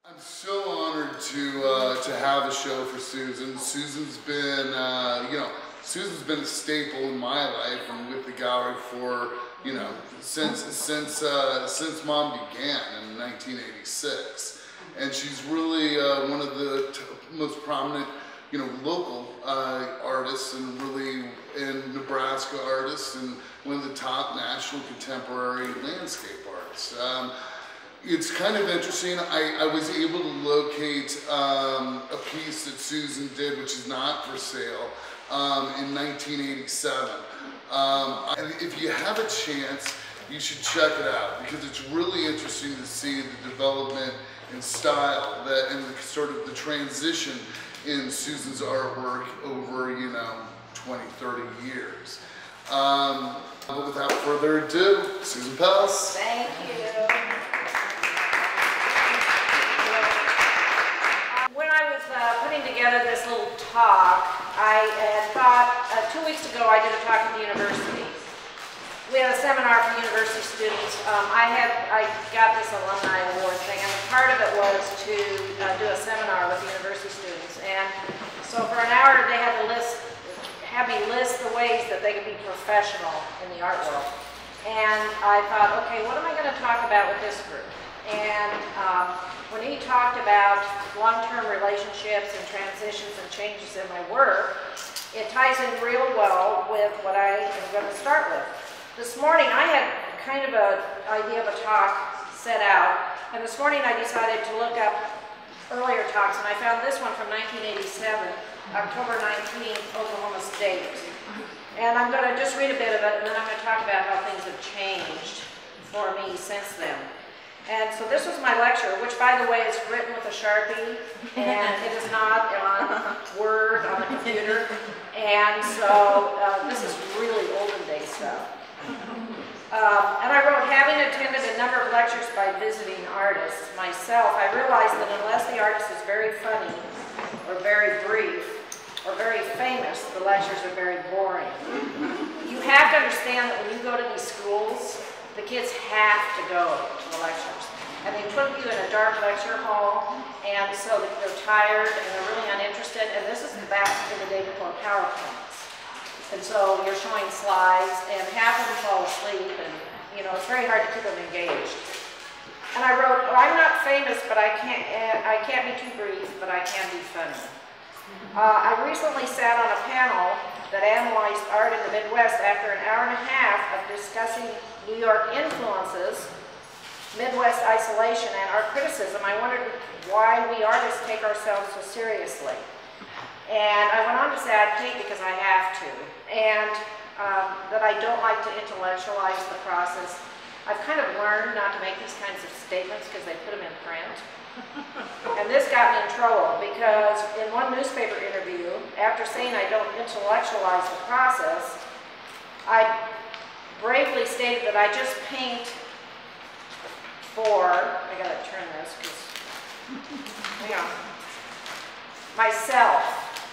I'm so honored to have a show for Susan. Susan's been, Susan's been a staple in my life and with the gallery for, since Mom began in 1986. And she's really one of the most prominent, local artists and really in Nebraska artists and one of the top national contemporary landscape artists. It's kind of interesting. I was able to locate a piece that Susan did, which is not for sale, in 1987. And if you have a chance, you should check it out because it's really interesting to see the development in style and sort of the transition in Susan's artwork over, 20, 30 years. But without further ado, Susan Puelz. Thank you. When I was putting together this little talk, I had thought 2 weeks ago I did a talk at the university. We had a seminar for university students. I got this alumni award thing, and part of it was to do a seminar with the university students. And so for an hour they had me list the ways that they could be professional in the art world. And I thought, okay, what am I going to talk about with this group? And when he talked about long-term relationships and transitions and changes in my work, it ties in real well with what I am going to start with. This morning I had kind of an idea of a talk set out, and this morning I decided to look up earlier talks, and I found this one from 1987, October 19th, Oklahoma State. And I'm going to just read a bit of it, and then I'm going to talk about how things have changed for me since then. And so this was my lecture, which by the way is written with a Sharpie, and it is not on Word on the computer. And so this is really olden day stuff. And I wrote, having attended a number of lectures by visiting artists myself, I realized that unless the artist is very funny, or very brief, or very famous, the lectures are very boring. You have to understand that when you go to these schools, the kids have to go to the lectures. And they put you in a dark lecture hall, and so they're tired and they're really uninterested. And this is back in the day before PowerPoints. And so you're showing slides, and half of them fall asleep, and it's very hard to keep them engaged. And I wrote, oh, I'm not famous, but I can't be too brief, but I can be funny. I recently sat on a panel that analyzed art in the Midwest after an hour and a half of discussing New York influences, Midwest isolation, and art criticism. I wondered why we artists take ourselves so seriously. And I went on to say I'd paint because I have to, and that I don't like to intellectualize the process. I've kind of learned not to make these kinds of statements because they put them in print. And this got me in trouble because in one newspaper interview, after saying I don't intellectualize the process, I bravely stated that I just paint for, I gotta turn this because, myself.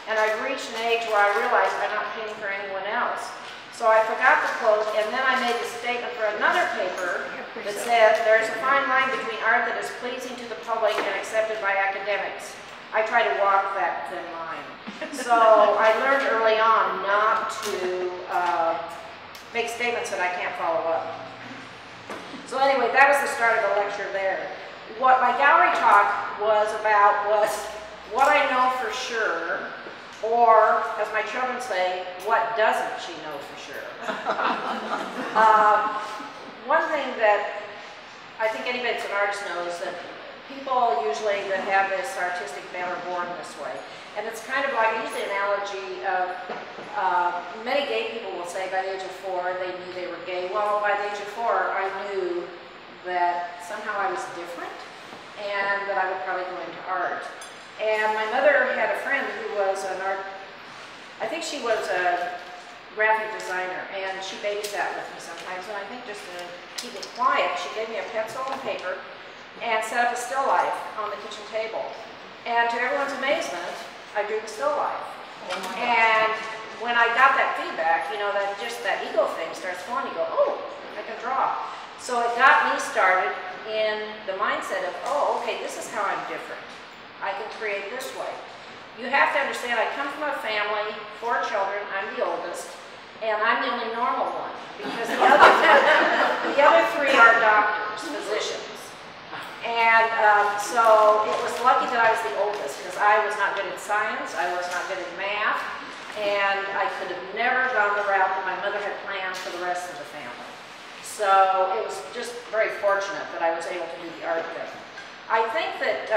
And I've reached an age where I realized I'm not painting for anyone else. So I forgot the quote, and then I made a statement for another paper that said, there's a fine line between art that is pleasing to the public and accepted by academics. I try to walk that thin line. So I learned early on not to make statements that I can't follow up. So anyway, that was the start of the lecture there. What my gallery talk was about was what I know for sure, or, as my children say, what doesn't she know for sure? One thing that I think anybody that's an artist knows that people usually that have this artistic bent are born this way. And it's kind of like, I use the analogy of, many gay people will say by the age of 4 they knew they were gay. Well, by the age of 4 I knew that somehow I was different and that I would probably go into art. And my mother had a friend who was I think she was a graphic designer, and she babysat with me sometimes, and I think just to keep it quiet, she gave me a pencil and paper and set up a still life on the kitchen table. And to everyone's amazement, I drew the still life. Oh, and when I got that feedback, that ego thing starts going, you go, oh, I can draw. So it got me started in the mindset of, oh, okay, this is how I'm different. I can create this way. You have to understand, I come from a family, 4 children, I'm the oldest, and I'm the only normal one, because the other 3 are doctors, physicians. And so it was lucky that I was the oldest, because I was not good at science, I was not good at math, and I could have never gone the route that my mother had planned for the rest of the family. So it was just very fortunate that I was able to do the art thing. I think that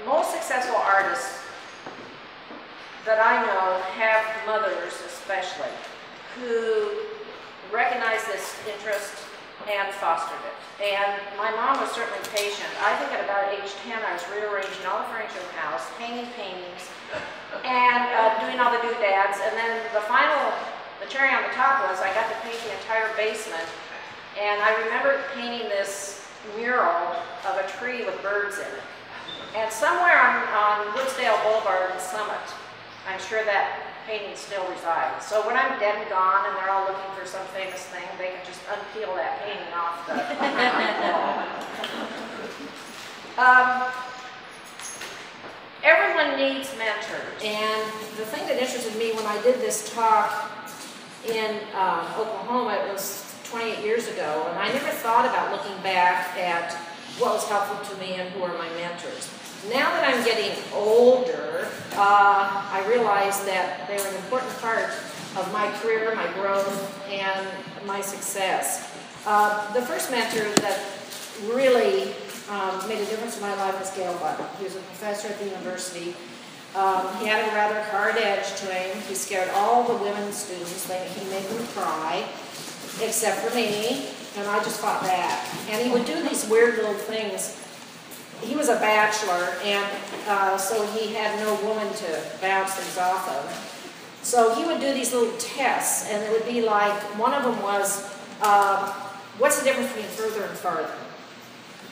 most successful artists that I know have mothers especially who recognize this interest and fostered it. And my mom was certainly patient. I think at about age 10 I was rearranging all the furniture in the house, hanging paintings, and doing all the doodads. And then the cherry on the top was I got to paint the entire basement. And I remember painting this mural of a tree with birds in it. And somewhere on Woodsdale Boulevard in Summit, I'm sure that painting still resides. So when I'm dead and gone and they're all looking for some famous thing, they can just unpeel that painting off the wall. Everyone needs mentors. And the thing that interested me when I did this talk in Oklahoma, it was 28 years ago, and I never thought about looking back at what was helpful to me and who are my mentors. Now that I'm getting older, I realize that they were an important part of my career, my growth, and my success. The first mentor that really made a difference in my life was Gail Butler. He was a professor at the university. He had a rather hard edge to him. He scared all the women students. He made them cry, except for me, and I just fought back. And he would do these weird little things. He was a bachelor, and so he had no woman to bounce things off of. So he would do these little tests, and it would be like, one of them was, what's the difference between further and farther?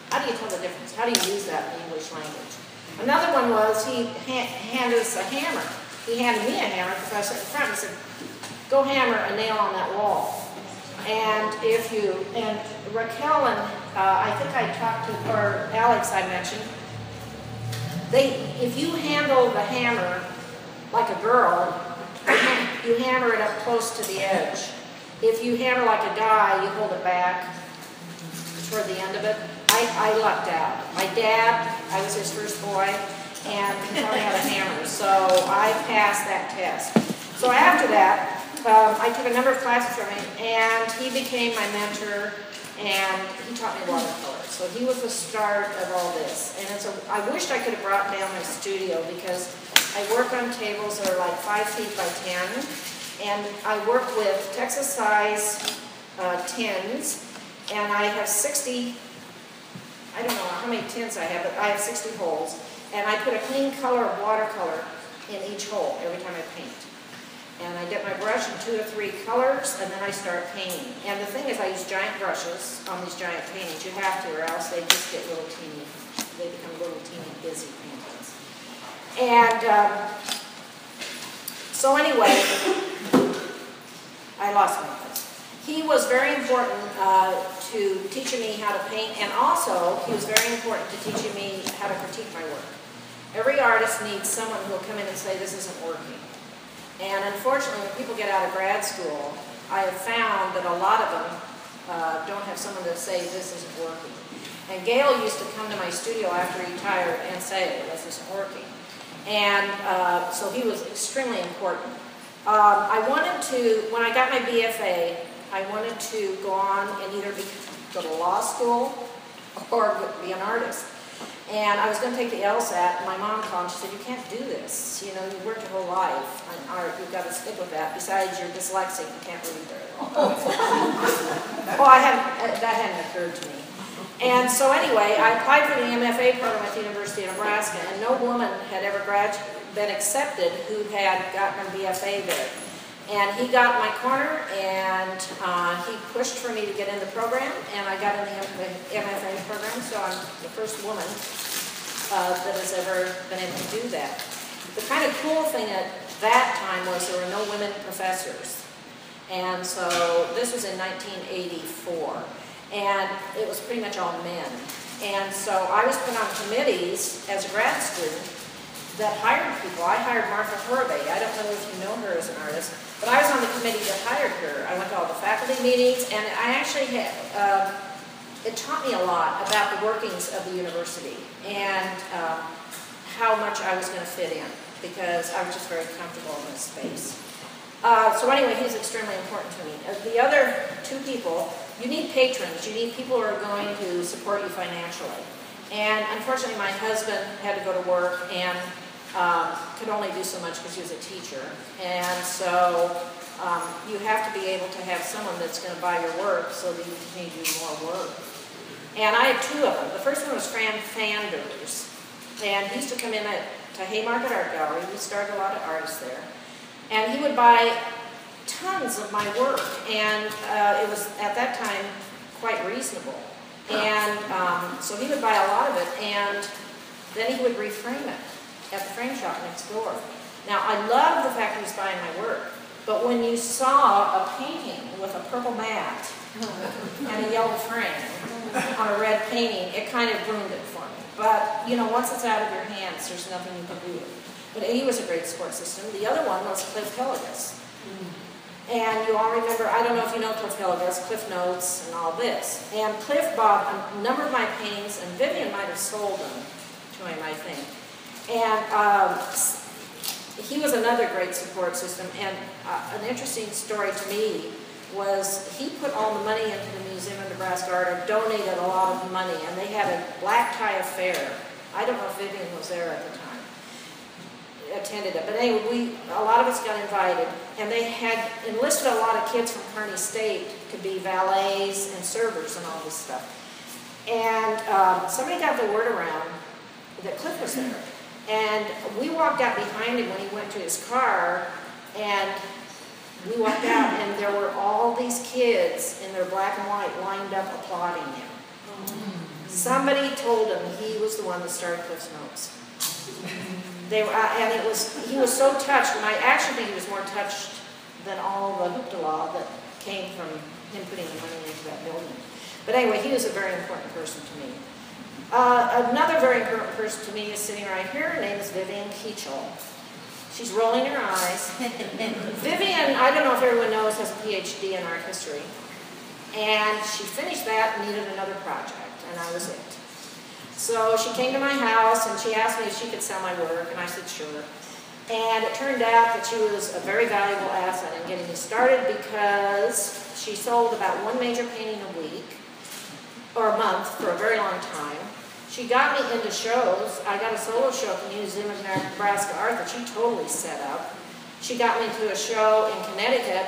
How do you tell the difference? How do you use that in the English language? Another one was, he handed us a hammer. He handed me a hammer, the professor at the front, and said, go hammer a nail on that wall. And Raquel and I think I talked to, or Alex I mentioned, if you handle the hammer like a girl, you hammer it up close to the edge. If you hammer like a guy, you hold it back toward the end of it. I lucked out. My dad, I was his first boy, and he taught me how to hammer, so I passed that test. So after that, I took a number of classes from him, and he became my mentor, and he taught me watercolor. So he was the start of all this. And I wished I could have brought down my studio, because I work on tables that are like 5 feet by 10, and I work with Texas size tins, and I have 60, I don't know how many tins I have, but I have 60 holes, and I put a clean color of watercolor in each hole every time I paint. And I dip my brush in 2 to 3 colors, and then I start painting. And the thing is, I use giant brushes on these giant paintings. You have to, or else they just get little teeny, they become little teeny busy paintings. And so anyway, I lost my place. He was very important to teaching me how to paint, and also he was very important to teaching me how to critique my work. Every artist needs someone who will come in and say, this isn't working. And unfortunately, when people get out of grad school, I have found that a lot of them don't have someone to say, this isn't working. And Gail used to come to my studio after he retired and say, this isn't working. And so he was extremely important. I wanted to, when I got my BFA, I wanted to go on and either go to law school or be an artist. And I was going to take the LSAT, and my mom called and she said, you can't do this. You know, you worked your whole life on art, you've got to stick with that. Besides, you're dyslexic, you can't read very well. Well, that hadn't occurred to me. And so anyway, I applied for the MFA program at the University of Nebraska, and no woman had ever been accepted who had gotten her BFA there. And he got my corner, and he pushed for me to get in the program, and I got in the MFA program, so I'm the first woman that has ever been able to do that. The kind of cool thing at that time was there were no women professors. And so this was in 1984. and it was pretty much all men. And so I was put on committees as a grad student that hired people. I hired Martha Horvath. I don't know if you know her as an artist, but I was on the committee that hired her. I went to all the faculty meetings, and I actually had, it taught me a lot about the workings of the university and how much I was going to fit in, because I was just very comfortable in this space. So anyway, he's extremely important to me. The other two people, you need patrons. You need people who are going to support you financially. And unfortunately, my husband had to go to work and could only do so much because he was a teacher. And so you have to be able to have someone that's going to buy your work so that you can do more work. And I had two of them. The first one was Fran Fanders. And he used to come in to Haymarket Art Gallery. We started a lot of artists there. And he would buy tons of my work. And it was, at that time, quite reasonable. And so he would buy a lot of it, and then he would reframe it at the frame shop next door. Now, I love the fact he was buying my work, but when you saw a painting with a purple mat and a yellow frame on a red painting, it kind of ruined it for me. But, you know, once it's out of your hands, there's nothing you can do. But he was a great support system. The other one was Cliff Hillegas. And you all remember, I don't know if you know Cliff Hillegas, Cliff Notes and all this. And Cliff bought a number of my paintings, and Vivian might have sold them to him, I think. And he was another great support system. And an interesting story to me was he put all the money into the Museum of Nebraska Art, or donated a lot of money, and they had a black tie affair. I don't know if Vivian was there at the time, attended it. But anyway, a lot of us got invited, and they had enlisted a lot of kids from Kearney State to be valets and servers and all this stuff. And somebody got the word around that Cliff was there. And we walked out behind him when he went to his car, and we walked out, and there were all these kids in their black and white lined up applauding him. Somebody told him he was the one that started Cliff's Notes. They were, and he was so touched, and I actually think he was more touched than all the hoopla that came from him putting the money into that building. But anyway, he was a very important person to me. Another very important person to me is sitting right here. Her name is Vivian Kiechel. She's rolling her eyes. Vivian, I don't know if everyone knows, has a PhD in art history. And she finished that and needed another project, and I was it. So she came to my house, and she asked me if she could sell my work, and I said sure. And it turned out that she was a very valuable asset in getting me started, because she sold about one major painting a week, or a month, for a very long time. She got me into shows. I got a solo show at the Museum of Nebraska Art that she totally set up. She got me to a show in Connecticut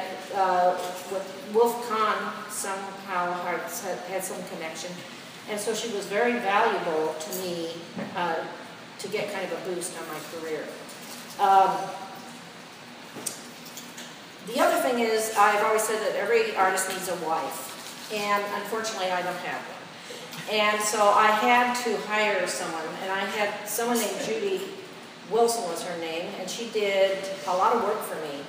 with Wolf Kahn, somehow had some connection. And so she was very valuable to me to get kind of a boost on my career. The other thing is, I've always said that every artist needs a wife. And unfortunately, I don't have one. And so I had to hire someone, and I had someone named Judy Wilson was her name, and she did a lot of work for me.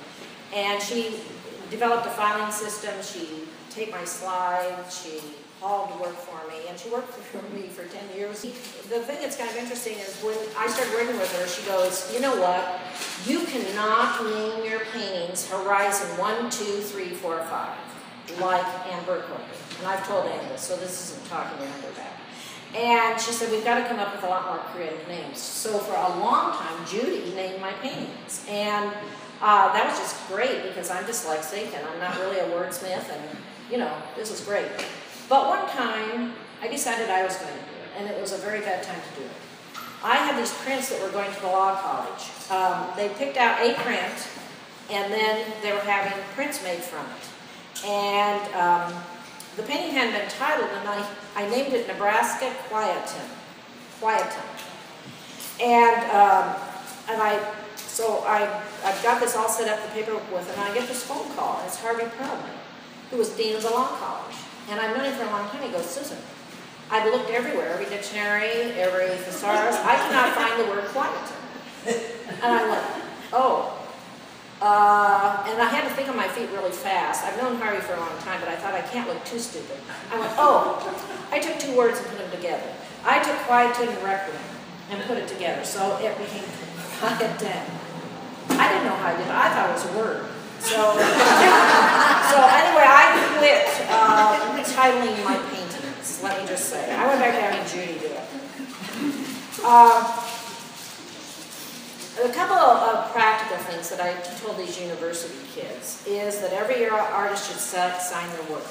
And she developed a filing system. She'd take my slides, she hauled the work for me, and she worked for me for 10 years. The thing that's kind of interesting is when I started working with her, she goes, you know what, you cannot name your paintings Horizon 1, 2, 3, 4, 5, like Anne Burkholder. And I've told Anne this, so this isn't talking behind her back. And she said, we've got to come up with a lot more creative names. So for a long time, Judy named my paintings. And that was just great, because I'm dyslexic, and I'm not really a wordsmith, and, you know, this was great. But one time, I decided I was going to do it, and it was a very bad time to do it. I had these prints that were going to the law college. They picked out a print, and then they were having prints made from it. And the painting hadn't been titled, and I named it Nebraska Quietum. And so I've got this all set up, the paperwork with, and I get this phone call, and it's Harvey Perlman, who was dean of the law college. And I've known him for a long time. He goes, Susan, I've looked everywhere, every dictionary, every thesaurus. I cannot find the word Quietum. And I went, oh. And I had to think on my feet really fast. I've known Harvey for a long time, but I thought I can't look too stupid. I went, oh, I took two words and put them together. I took quietude and requiem and put it together, so it became quiet down. I didn't know how I did it. I thought it was a word. So, so anyway, I quit titling my paintings, let me just say. I went back to having Judy do it. A couple of practical things that I told these university kids is that every year artist should sign their work.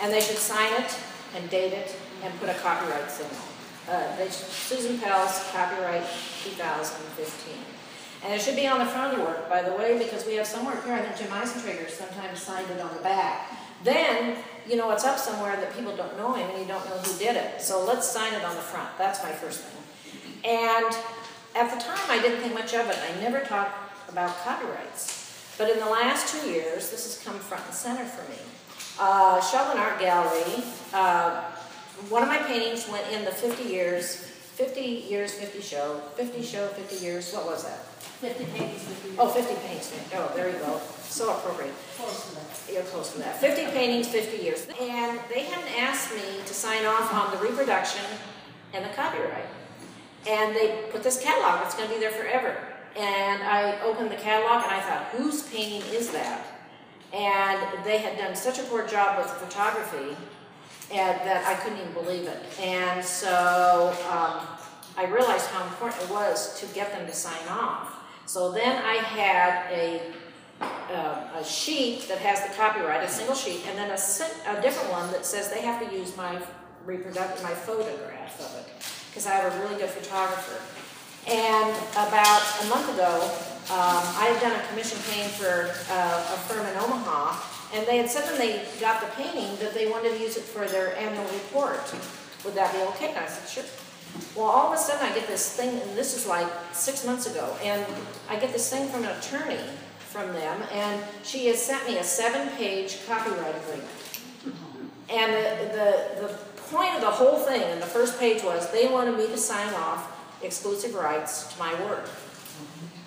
And they should sign it and date it and put a copyright signal. Susan Puelz, copyright 2015. And it should be on the front of the work, by the way, because we have some work here. I think Jim Eisentrager sometimes signed it on the back. Then, you know, it's up somewhere that people don't know him and you don't know who did it. So let's sign it on the front. That's my first thing. And at the time, I didn't think much of it. I never talked about copyrights. But in the last 2 years, this has come front and center for me. Sheldon Art Gallery, one of my paintings went in the 50 years, 50 show, 50 years, what was that? 50 paintings, 50 years. Oh, 50 paintings, oh, there you go. So appropriate. Close to that. You're close to that. 50 paintings, 50 years. And they hadn't asked me to sign off on the reproduction and the copyright. And they put this catalog, it's going to be there forever. And I opened the catalog and I thought, whose painting is that? And they had done such a poor job with photography that I couldn't even believe it. And so I realized how important it was to get them to sign off. So then I had a sheet that has the copyright, a single sheet, and then a different one that says they have to use my photograph of it, because I have a really good photographer. And about a month ago, I had done a commission painting for a firm in Omaha, and they had said when they got the painting that they wanted to use it for their annual report. Would that be okay? And I said, sure. Well, all of a sudden I get this thing, and this is like 6 months ago, and I get this thing from an attorney from them, and she has sent me a 7-page copyright agreement. And the point of the whole thing in the first page was they wanted me to sign off exclusive rights to my work.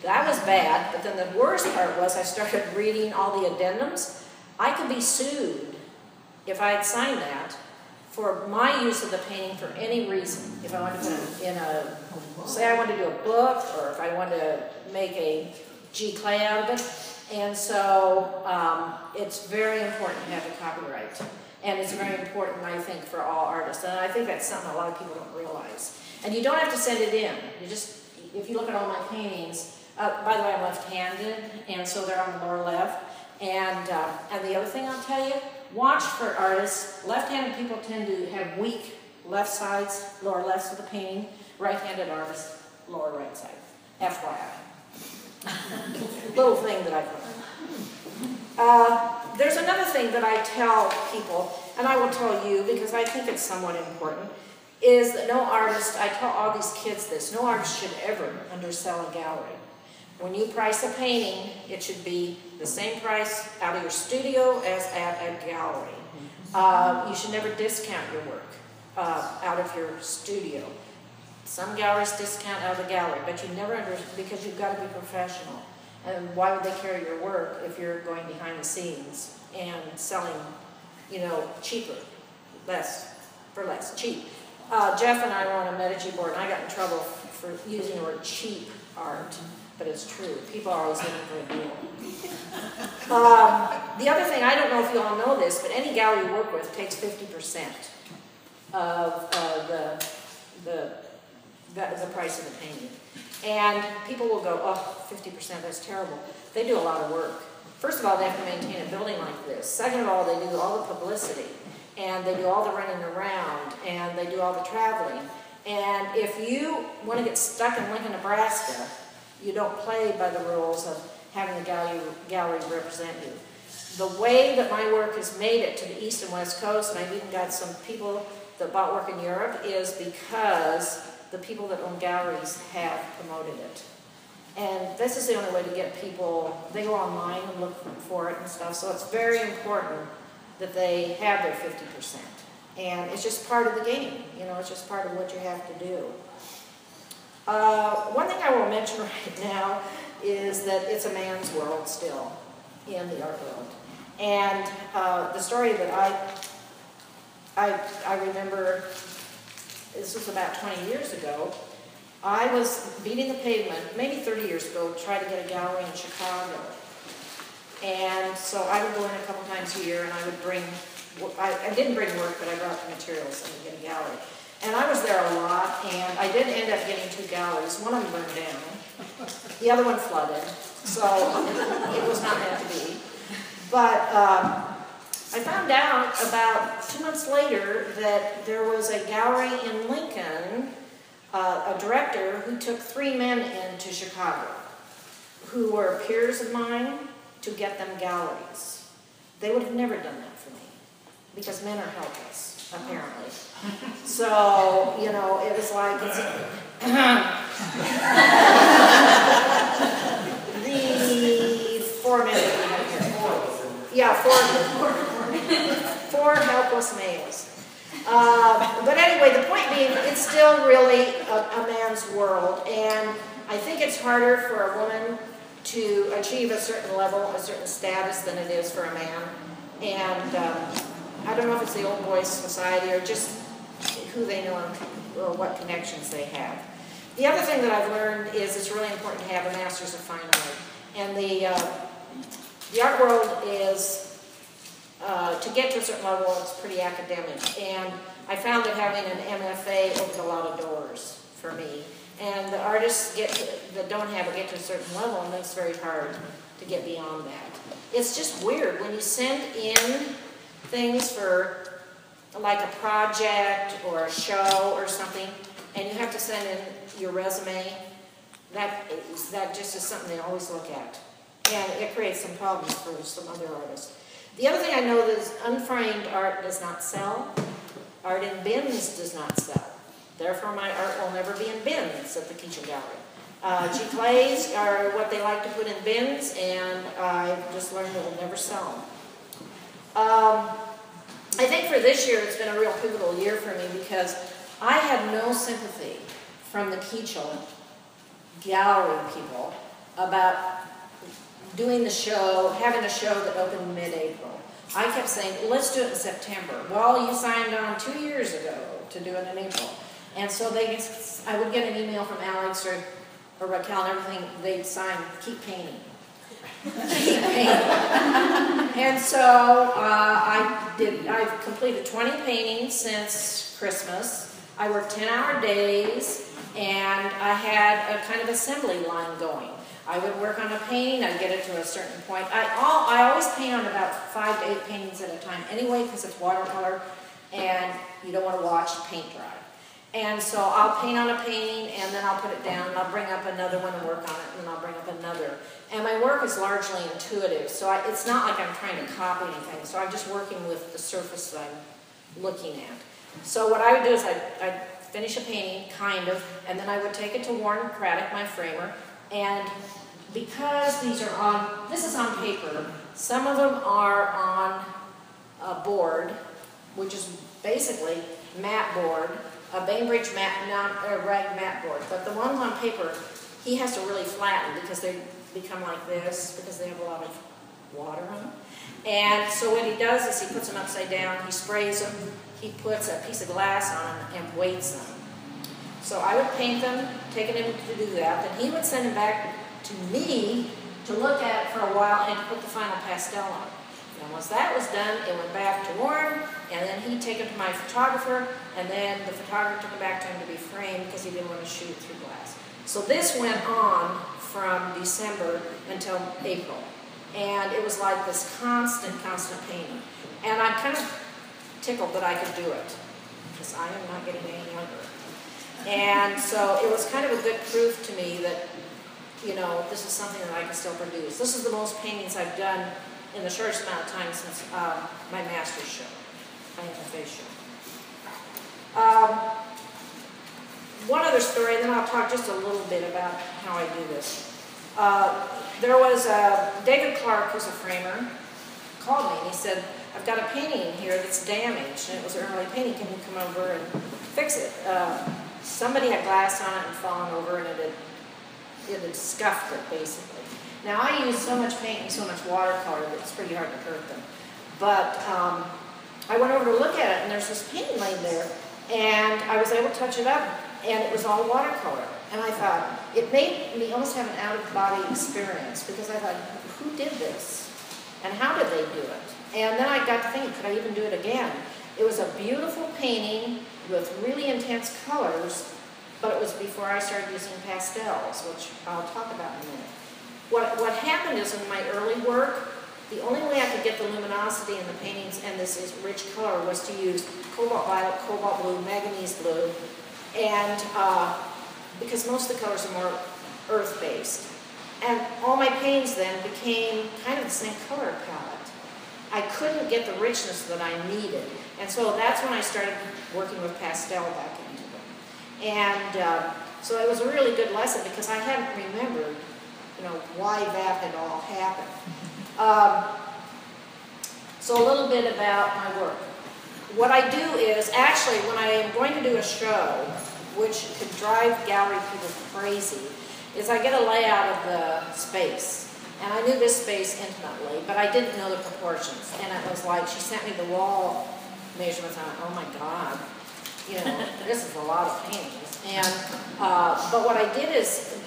That was bad, but then the worst part was I started reading all the addendums. I could be sued if I had signed that for my use of the painting for any reason. If I wanted to put it in say I wanted to do a book, or if I wanted to make a G-clay out of it. And so it's very important to have a copyright. And it's very important, I think, for all artists. And I think that's something a lot of people don't realize. And you don't have to send it in. You just, if you look at all my paintings, by the way, I'm left-handed, and so they're on the lower left. And the other thing I'll tell you, watch for artists. Left-handed people tend to have weak left sides, lower lefts of the painting. Right-handed artists, lower right side. FYI. Little thing that I put. There's another thing that I tell people, and I will tell you because I think it's somewhat important, is that no artist, I tell all these kids this, no artist should ever undersell a gallery. When you price a painting, it should be the same price out of your studio as at a gallery. You should never discount your work out of your studio. Some galleries discount out of the gallery, but you never because you've got to be professional. And why would they carry your work if you're going behind the scenes and selling, you know, cheaper, for less, cheap. Jeff and I were on a Medici board, and I got in trouble for using the word cheap art, but it's true. People are always looking for a deal. The other thing, I don't know if you all know this, but any gallery you work with takes 50% of the price of the painting. And people will go, oh, 50%, that's terrible. They do a lot of work. First of all, they have to maintain a building like this. Second of all, they do all the publicity. And they do all the running around. And they do all the traveling. And if you want to get stuck in Lincoln, Nebraska, you don't play by the rules of having the gallery represent you. The way that my work has made it to the East and West Coast, and I've even got some people that bought work in Europe, is because the people that own galleries have promoted it. And this is the only way to get people, they go online and look for it and stuff, so it's very important that they have their 50%. And it's just part of the game, you know, it's just part of what you have to do. One thing I will mention right now is that it's a man's world still in the art world. And the story that I remember, this was about 20 years ago, I was beating the pavement, maybe 30 years ago, to try to get a gallery in Chicago. And so I would go in a couple times a year, and I would bring, I didn't bring work, but I brought the materials and get a gallery. And I was there a lot, and I did end up getting 2 galleries. One of them burned down, the other one flooded, so it was not meant to be. But I found out about 2 months later that there was a gallery in Lincoln, a director who took 3 men into Chicago who were peers of mine to get them galleries. They would have never done that for me because men are helpless, apparently. So, you know, it was like, the 4 men that we had here. Yeah, 4 helpless males. But anyway, the point being, it's still really a man's world, and I think it's harder for a woman to achieve a certain level, a certain status than it is for a man. And I don't know if it's the old boys society or just who they know or what connections they have. The other thing that I've learned is it's really important to have a master's of fine art. And the art world is, to get to a certain level, it's pretty academic. And I found that having an MFA opened a lot of doors for me. And the artists that don't have it get to a certain level, and it's very hard to get beyond that. It's just weird when you send in things for like a project or a show or something, and you have to send in your resume. That just is something they always look at, and it creates some problems for some other artists. The other thing I know is unframed art does not sell. Art in bins does not sell. Therefore, my art will never be in bins at the Kiechel Gallery. Giclées are what they like to put in bins, and I've just learned it will never sell. I think for this year, it's been a real pivotal year for me because I had no sympathy from the Kiechel gallery people about doing the show, having a show that opened mid-April. I kept saying, let's do it in September. Well, you signed on 2 years ago to do it in April. And so I would get an email from Alex or Raquel and everything, they'd sign, keep painting. Keep painting. And so I've completed 20 paintings since Christmas. I worked 10-hour days, and I had a kind of assembly line going. I would work on a painting, I'd get it to a certain point. I always paint on about 5 to 8 paintings at a time anyway, because it's watercolor, and you don't want to watch paint dry. And so I'll paint on a painting, and then I'll put it down, and I'll bring up another one and work on it, and then I'll bring up another. And my work is largely intuitive, so it's not like I'm trying to copy anything. So I'm just working with the surface that I'm looking at. So what I would do is I'd finish a painting, kind of, and then I would take it to Warren Craddock, my framer, and because these are on, this is on paper, some of them are on a board, which is basically mat board, a Bainbridge mat, not a rag mat board. But the ones on paper, he has to really flatten because they become like this because they have a lot of water on them. And so what he does is he puts them upside down, he sprays them, he puts a piece of glass on them and weights them. So I would paint them, take it in to do that, then he would send them back to me to look at for a while and to put the final pastel on. And once that was done, it went back to Warren, and then he'd take it to my photographer, and then the photographer took it back to him to be framed because he didn't want to shoot it through glass. So this went on from December until April. And it was like this constant painting. And I'm kind of tickled that I could do it, because I am not getting any younger. And so it was kind of a good proof to me that, you know, this is something that I can still produce. This is the most paintings I've done in the shortest amount of time since my master's show, my MFA show. One other story, and then I'll talk just a little bit about how I do this. There was David Clark, who's a framer, called me and he said, I've got a painting in here that's damaged, and it was an early painting, can you come over and fix it? Somebody had glass on it and fallen over, and it had it had scuffed it basically. Now I use so much paint and so much watercolor that it's pretty hard to hurt them. But I went over to look at it and there's this painting laying there and I was able to touch it up and it was all watercolor. And I thought, it made me almost have an out-of-body experience because I thought, who did this? And how did they do it? And then I got to thinking, could I even do it again? It was a beautiful painting with really intense colors, but it was before I started using pastels, which I'll talk about in a minute. What happened is in my early work, the only way I could get the luminosity in the paintings and this is rich color was to use cobalt violet, cobalt blue, manganese blue, and because most of the colors are more earth-based. And all my paintings then became kind of the same color palette. I couldn't get the richness that I needed. And so that's when I started working with pastel back into them. And so it was a really good lesson because I hadn't remembered, you know, why that had all happened. So a little bit about my work. What I do is, actually, when I am going to do a show, which could drive gallery people crazy, is I get a layout of the space. And I knew this space intimately, but I didn't know the proportions. And it was like, she sent me the wall measurements, and I went, oh my God, you know, this is a lot of paintings. And, but what I did is,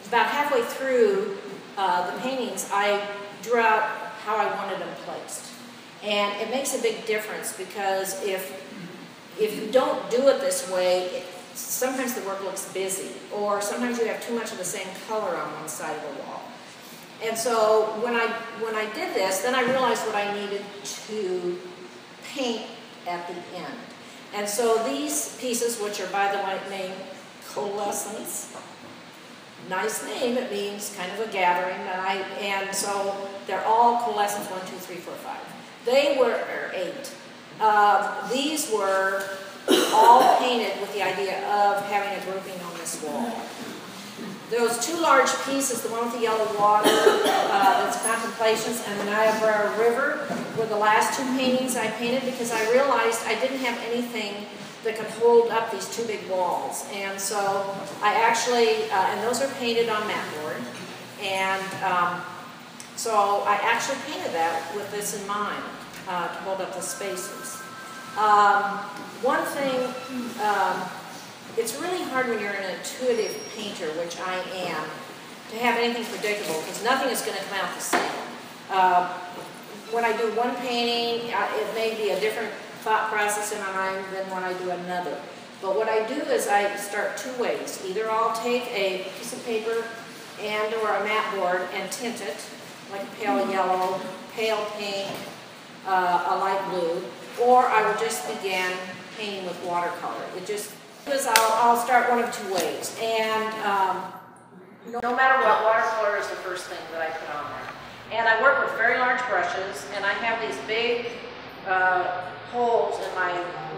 about halfway through the paintings, I drew out how I wanted them placed. And it makes a big difference because if you don't do it this way, sometimes the work looks busy, or sometimes you have too much of the same color on one side of the wall. And so when I did this, then I realized what I needed to paint at the end. And so these pieces, which are by the way named coalescence, nice name, it means kind of a gathering, and so they're all coalescence 1, 2, 3, 4, 5. They were 8. These were all painted with the idea of having a grouping on this wall. Those two large pieces, the one with the yellow water, that's Contemplations, and the Niobrara River, were the last two paintings I painted because I realized I didn't have anything that could hold up these two big walls. And so I actually, and those are painted on mat board, and so I actually painted that with this in mind, to hold up the spaces. One thing, it's really hard when you're an intuitive painter, which I am, to have anything predictable, because nothing is going to come out the same. When I do one painting, it may be a different thought process in my mind than when I do another. But what I do is I start two ways. Either I'll take a piece of paper and or a mat board and tint it, like a pale yellow, pale pink, a light blue, or I will just begin painting with watercolor. It just is, I'll start one of two ways. And no matter what, watercolor is the first thing that I put on there. And I work with very large brushes, and I have these big holes in my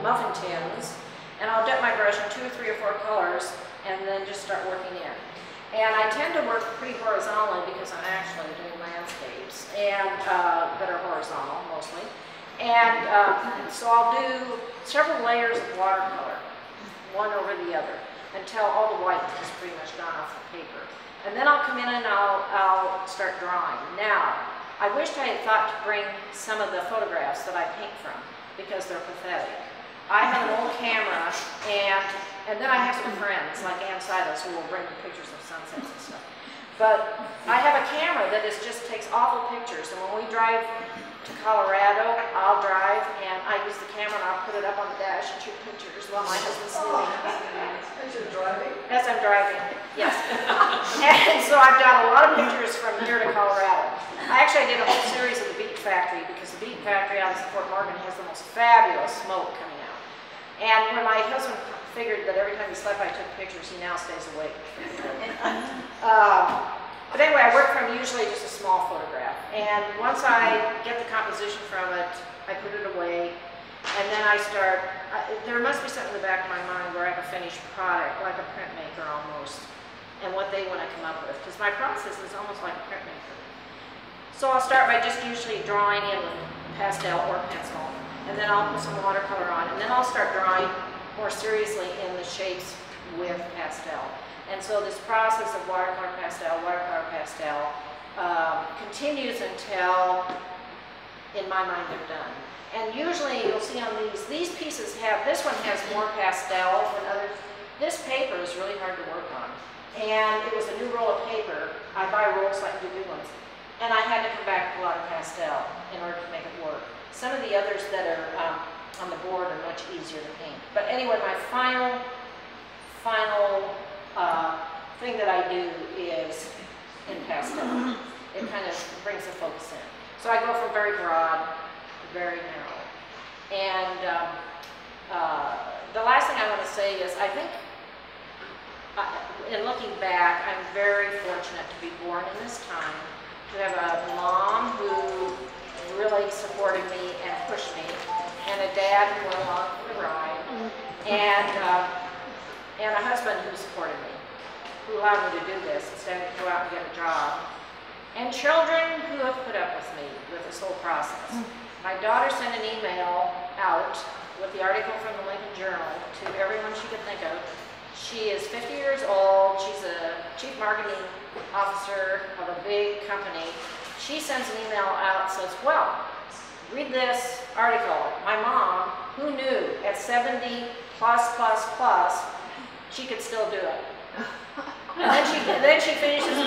muffin tins, and I'll dip my brush in 2 or 3 or 4 colors, and then just start working in. And I tend to work pretty horizontally because I'm actually doing landscapes, and that are horizontal mostly. And so I'll do several layers of watercolor, one over the other, until all the white is pretty much gone off the paper. And then I'll come in and I'll start drawing. Now, I wished I had thought to bring some of the photographs that I paint from, because they're pathetic. I have an old camera, and then I have some friends, like Ann Silas, who will bring me pictures of sunsets and stuff. But I have a camera that just takes awful pictures, and when we drive to Colorado, I'll drive, and I use the camera, and I'll put it up on the dash and shoot pictures while my husband's sleeping. As you're driving? As I'm driving, yes. And so I've got a lot of pictures from here to Colorado. I did a whole series of the Beet Factory, because the Beet Factory out of Fort Morgan has the most fabulous smoke coming out. And when my husband figured that every time he slept I took pictures, he now stays awake. But anyway, I work from usually just a small photograph. And once I get the composition from it, I put it away. And then I start, there must be something in the back of my mind where I have a finished product, like a printmaker almost, and what they want to come up with. Because my process is almost like a printmaker. So I'll start by just usually drawing in with pastel or pencil. And then I'll put some watercolor on. And then I'll start drawing more seriously in the shapes with pastel. And so this process of watercolor pastel continues until, in my mind, they're done. And usually you'll see on these pieces have, this one has more pastel than others. This paper is really hard to work on. And it was a new roll of paper. I buy rolls so I can do big ones. And I had to come back with a lot of pastel in order to make it work. Some of the others that are on the board are much easier to paint. But anyway, my final thing that I do is in pastel. It kind of brings the focus in. So I go from very broad to very narrow. And the last thing I want to say is I think, in looking back, I'm very fortunate to be born in this time, to have a mom who really supported me and pushed me, and a dad who went along for the ride, and a husband who supported me, who allowed me to do this instead of go out and get a job, and children who have put up with me with this whole process. My daughter sent an email out with the article from the Lincoln Journal to everyone she could think of. She is 50 years old. She's a chief marketing officer of a big company. She sends an email out and says, well, read this article. My mom, who knew at 70 plus, she could still do it. And then she finishes